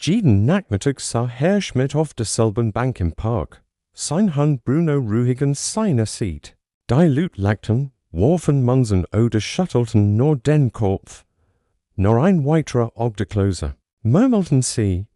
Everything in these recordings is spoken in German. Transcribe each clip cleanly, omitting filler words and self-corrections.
Jeden Nachmittag sah Herr Schmidt auf derselben Bank im Park. Sein Hund Bruno ruhig in seiner Seat. Die lachten, warfen Mansen oder schüttelten nur den Kopf. Nur ein weiterer Obdachloser. Murmelten sie.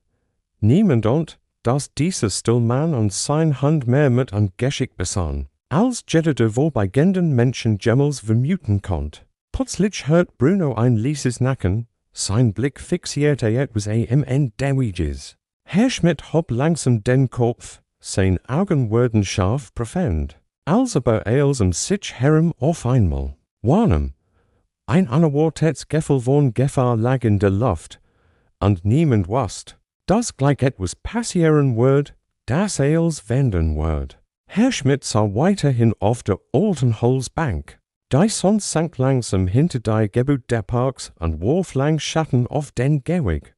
Niemand und, dass dieser Stillmann und sein Hund mehr mit an Geschick besahen, als jettete wo bei genden Menschen Gemmels vermuten konnt. Plötzlich hört Bruno ein leises Nacken, sein Blick fixierte etwas im Endewiges. Herr Schmidt hob langsam den Kopf, sein Augen wurden scharf profund, als aber sich herum auf einmal. Warnem, ein unerwartetes Gefühl von Gefahr lag in der Luft, und niemand wusste, dass gleich etwas passieren würde, das wenden würde. Herr Schmidt sah weiterhin auf der alten Holzbank. Die Sonne sank langsam hinter die Gebäude der Parks und warf lang Schatten auf den Gehweg.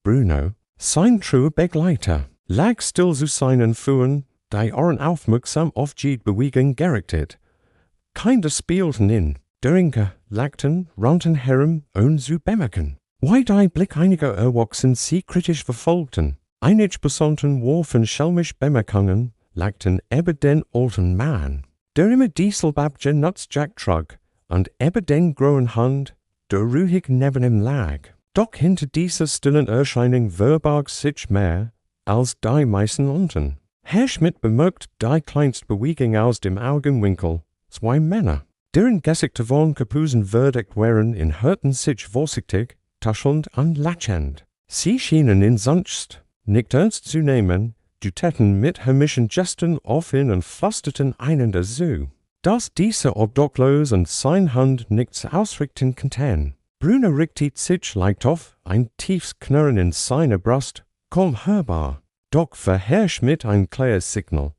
Bruno, sein treuer Begleiter, lag still zu seinen Füßen, die Ohren aufmerksam auf die Bewegung gerichtet. Kinder spielten in, Drinker, lachten, rannten herum, ohne zu bemerken. Weil die Blick einiger Erwachsenen sie kritisch verfolgten. Einige Personen warfen schelmisch Bemerkungen, lachten über den alten Mann, der immer dieselbabje Nutzjack trug, und über den grauen Hund, der ruhig neben ihm lag. Doch hinter dieser stillen Erscheinung verbarg sich mehr, als die meisten unten. Herr Schmidt bemerkt die kleinste Bewegung aus dem Augenwinkel, zwei Männer, deren Gesichter von Kapuzen verdeckt waren, hörten sich vorsichtig, taschelnd und lachend. Sie schienen ihn sonst nicht ernst zu nehmen, deuteten mit hämischen Gesten auf ihn und flüsterten einander zu, dass dieser Obdachlos und sein Hund nichts ausrichten konnten. Bruno richtet sich leicht auf, ein tiefes Knurren in seiner Brust, kaum hörbar, doch für Herr Schmidt ein klares Signal.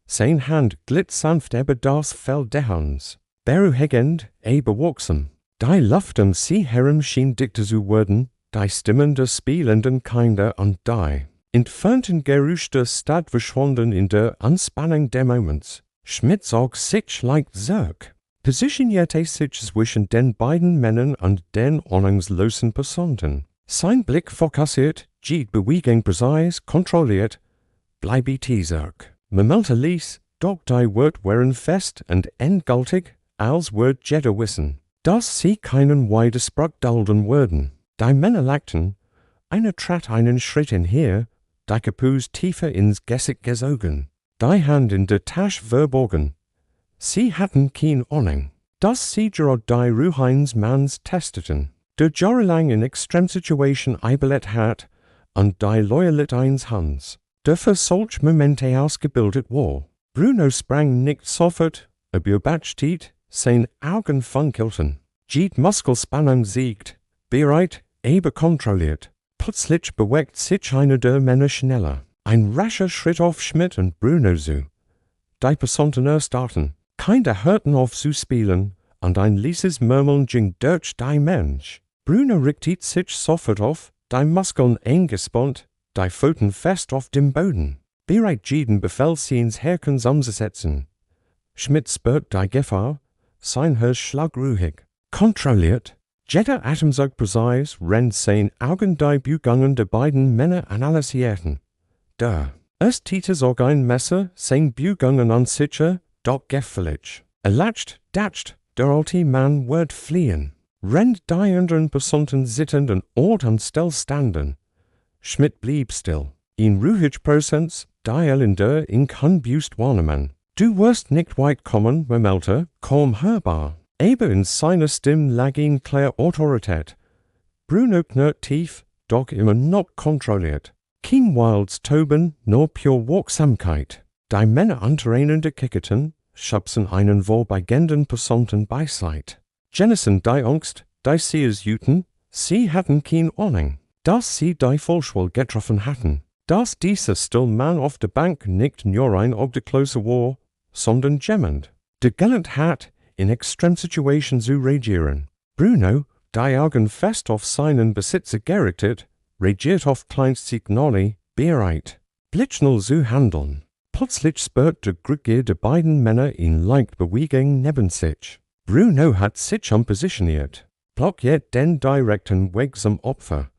Sein Hand glitt sanft über das Fell des Hunds, beruhigend, bewachsam. Die Luft sie herum schien dichter zu werden, die Stimmen der spielenden Kinder und die entfernten Geräusche der Stadt verschwanden in der Anspannung der Moments. Schmidt zog sich leicht zurück, positionierte sich zwischen den beiden Männern und den ahnungslosen Personen. Sein Blick fokussiert, die Bewegung präzise, kontrolliert, bleibte zurück. Momentan ließ, doch die Worte waren fest und endgültig, als würde jeder wissen, dass sie keinen Widerspruch dulden würden. Die Männer lachten, einer trat einen Schritt her, die Kapuz tiefer ins Gesicht gesogen, die Hand in der Tasche verborgen. Sie hatten keine Ahnung, dass sie gerade die Ruhe Manns testeten, der jahrelang in Extremsituation überlebt hat, und die Loyalität Hunds, der für solche Momente ausgebildet war. Bruno sprang nicht sofort, beobachtete, seine Augen funkelten. Die Muskelspannung siegt, bereit, kontrolliert. Plötzlich bewegt sich einer der Männer schneller. Ein rascher Schritt auf Schmidt und Bruno zu. Die Personen erstarrten. Kinder hörten auf zu spielen, und ein leises Murmeln ging durch die Mensch. Bruno richtet sich sofort auf, die Muskeln eng gespannt, die Pfoten fest auf dem Boden. Bereit jeden Befehl sie ins Herkens umzusetzen. Schmidt spürt die Gefahr, sein Herz schlag ruhig. Kontrolliert. Jeder Atemzug präzise, rennt sein Augen die Bewegungen der beiden Männer analysierten. Erst Tite zog ein Messer, sein Bewegungen ansicher, doch gefällig. Latscht, datscht, der alte Mann wird fliehen. Rennt die anderen Personen sitzend und ort und still standen. Schmidt blieb still. In ruhig Präsenz, die in der kann bewusst wahrnehmen. Du wirst nicht weit kommen, murmelte, kaum hörbar. Aber in seiner Stimme lag eine klare Autorität. Bruno knurrt tief, doch immer noch kontrolliert. Kein wildes Toben, nur pure Wachsamkeit. Die Männer untereinander kickerten, schubsen einen vorbeigehenden Personen beiseite. Jennison die Angst, die sie es juten, sie hatten keine Ahnung, dass sie die Falschwahl getroffen hatten. Dass dieser Stillmann auf der Bank nicht nur ein Obdachloser war, sondern jemand, der gelernt hat, in Extremsituationen zu reagieren. Bruno, die Augen fest auf seinen Besitzer gerichtet, reagiert auf Kleinstsignale, bereit, blitzschnell zu handeln. Plötzlich spürt der Gruppe der beiden Männer in leicht Bewegung neben sich. Bruno hat sich positioniert, blockiert den direkten Weg zum Opfer.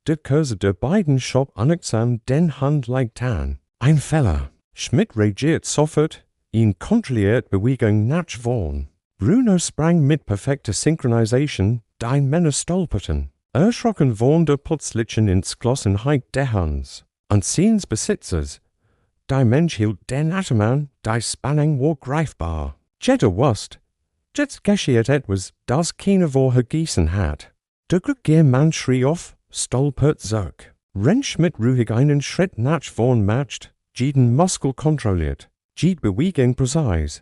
de Kurse der beiden Shop unexam den Hund lachten. Ein Fehler. Schmidt reagiert sofort, ihn kontrolliert Bewegung nach vorn. Bruno sprang mit perfekter Synchronisation, die Männer stolperten. Erschrocken wohnte plötzlichen ins Glossenheit der Hunds. Und seines Besitzers. Die Mensch hielt den Atem an, die Spannung war greifbar. Jeder wusste, jetzt geschieht etwas, das keiner vorhergesehen hat. Der glückliche Mann schrie auf, stolpert zurück. Wenn Schmidt ruhig einen Schritt nach vorn macht, jeden Muskel kontrolliert, jede Bewegung präzise.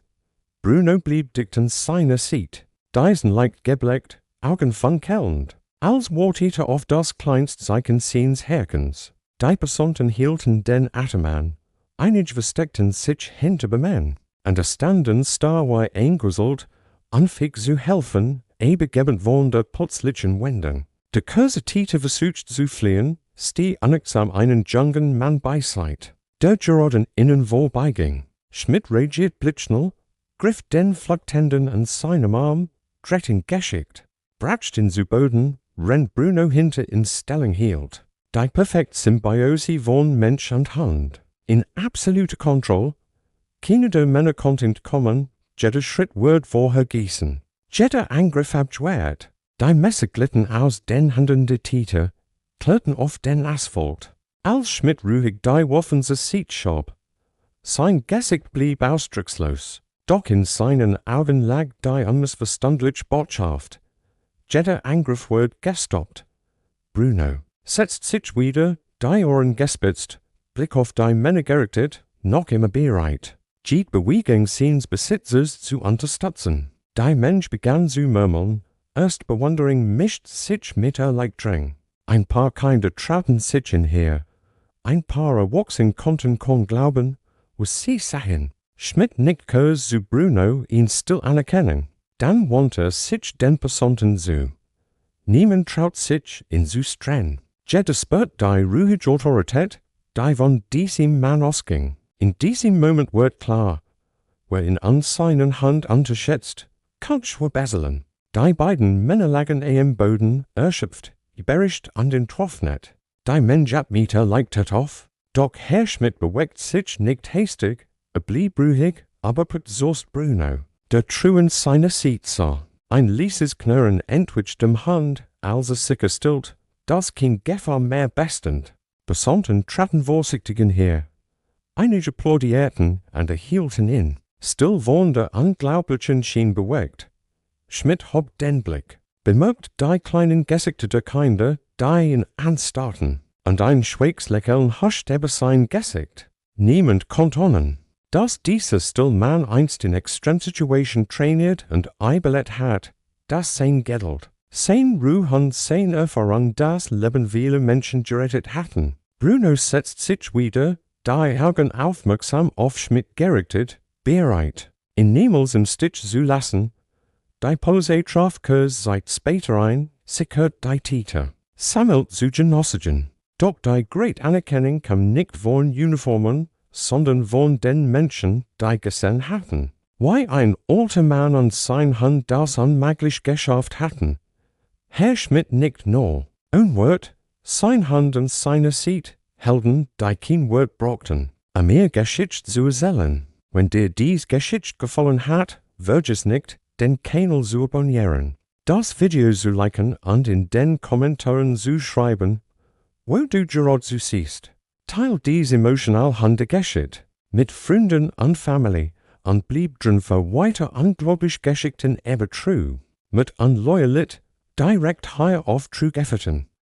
Bruno blieb dicht in seiner Seat, Dyson leicht gebleckt, Augen funkelnd, als wartete auf das kleinste Zeichen seines Herkens. Die Personen hielten den Atem an, einige versteckten sich hinter Bemen, und der standen starr wie eingruselt, anfing zu helfen, ebegebend von der plötzlichen Wendung. Der Kurse-Tite versucht zu fliehen, steh unexam einen jungen Mann beiseite, der gerade innen vorbeiging. Schmidt reagiert blitzschnell, griff den Fluchtenden an seinem Arm, dreht ihn geschickt, bratscht ihn zu Boden, rennt Bruno hinter in Stellung hielt. Die perfekte Symbiose von Mensch und Hund. In absoluter Kontrolle, keiner der Männer konnte entkommen, jeder Schritt wurde vorhergesehen. Jeder Angriff abgewehrt. Die Messer glitten aus den Händen der Täter, klirrten auf den Asphalt. Als Schmidt ruhig die Waffen zur Seite schob, sein Gesicht blieb ausdruckslos. Doch in seinen Augen lag die unmissverständliche Botschaft. Jeder Angriff wurde gestoppt. Bruno setzt sich wieder, die Ohren gespitzt, Blick auf die Männer gerichtet, noch immer bereit, die Bewegung seines Besitzers zu unterstützen. Der Mensch begann zu murmeln, erst Bewunderung mischt sich mit Erleichterung. Ein paar Kinder trauten sich hinher, ein paar Erwachsene konnten kaum glauben, was sie sahen. Schmidt nickt kurz zu Bruno, ihn still anerkennen. Dann wandte sich den Personen zu. Niemand traut sich, ihn zu strennen. Jeder spürt die ruhige Autorität, die von diesem Mann ausging. In diesem Moment wird klar, wer in seinen Hand unterschätzt, kannst du bessern. Die beiden Männer lagen im Boden, erschöpft, gebärischt an den Trophnet. Die Menschabmieter leitet auf, doch Herr Schmidt bewegt sich nicht hastig, blieb ruhig, aber besorgt Bruno, der truend seine Seat sah. Ein leises Knurren entwischt dem Hund, als sich stillt, das kein Gefahr mehr bestend. Personen traten vorsichtig her. Einige applaudierten und hielten in. Still von der unglaublichen Schien bewegt. Schmidt hob den Blick, bemerkt die kleinen Gesichter der Kinder, die ihn anstarrten, und ein schweres Lächeln huscht über sein Gesicht. Niemand konnte ahnen, dass dieser still Mann einst in Extremsituation trainiert und einbildet hat, dass sein Geld, sein Ruhe und seine Erfahrung das Leben vieler Menschen gerettet hatten. Bruno setzt sich wieder, die Augen aufmerksam auf Schmidt gerichtet, bereit, ihn niemals im Stich zu lassen. Die Pose traf kurz seit später ein, sichert die Täter, sammelt zu Genossigen. Doch die great Anerkennung kam nicht von Uniformen, sondern von den Menschen, die gesehen hatten, wie ein alter Mann und sein Hund das unmöglich geschafft hatten. Herr Schmidt nickt nur. Ein Wort, sein Hund und seine Seat, Helden, die kein Wort brauchten, ihr Geschicht zu erzählen. Wenn dir dies Geschicht gefallen hat, würde es nicht, den Kanal zu abonnieren, das Video zu liken und in den Kommentaren zu schreiben, wo du gerade so siehst. Teil dies emotional Hundegeschichte mit Freunden und Familie und blieb drin für weiter unglaublich Geschichten ever true, mit Loyalität direkt hier auf True Gefährten.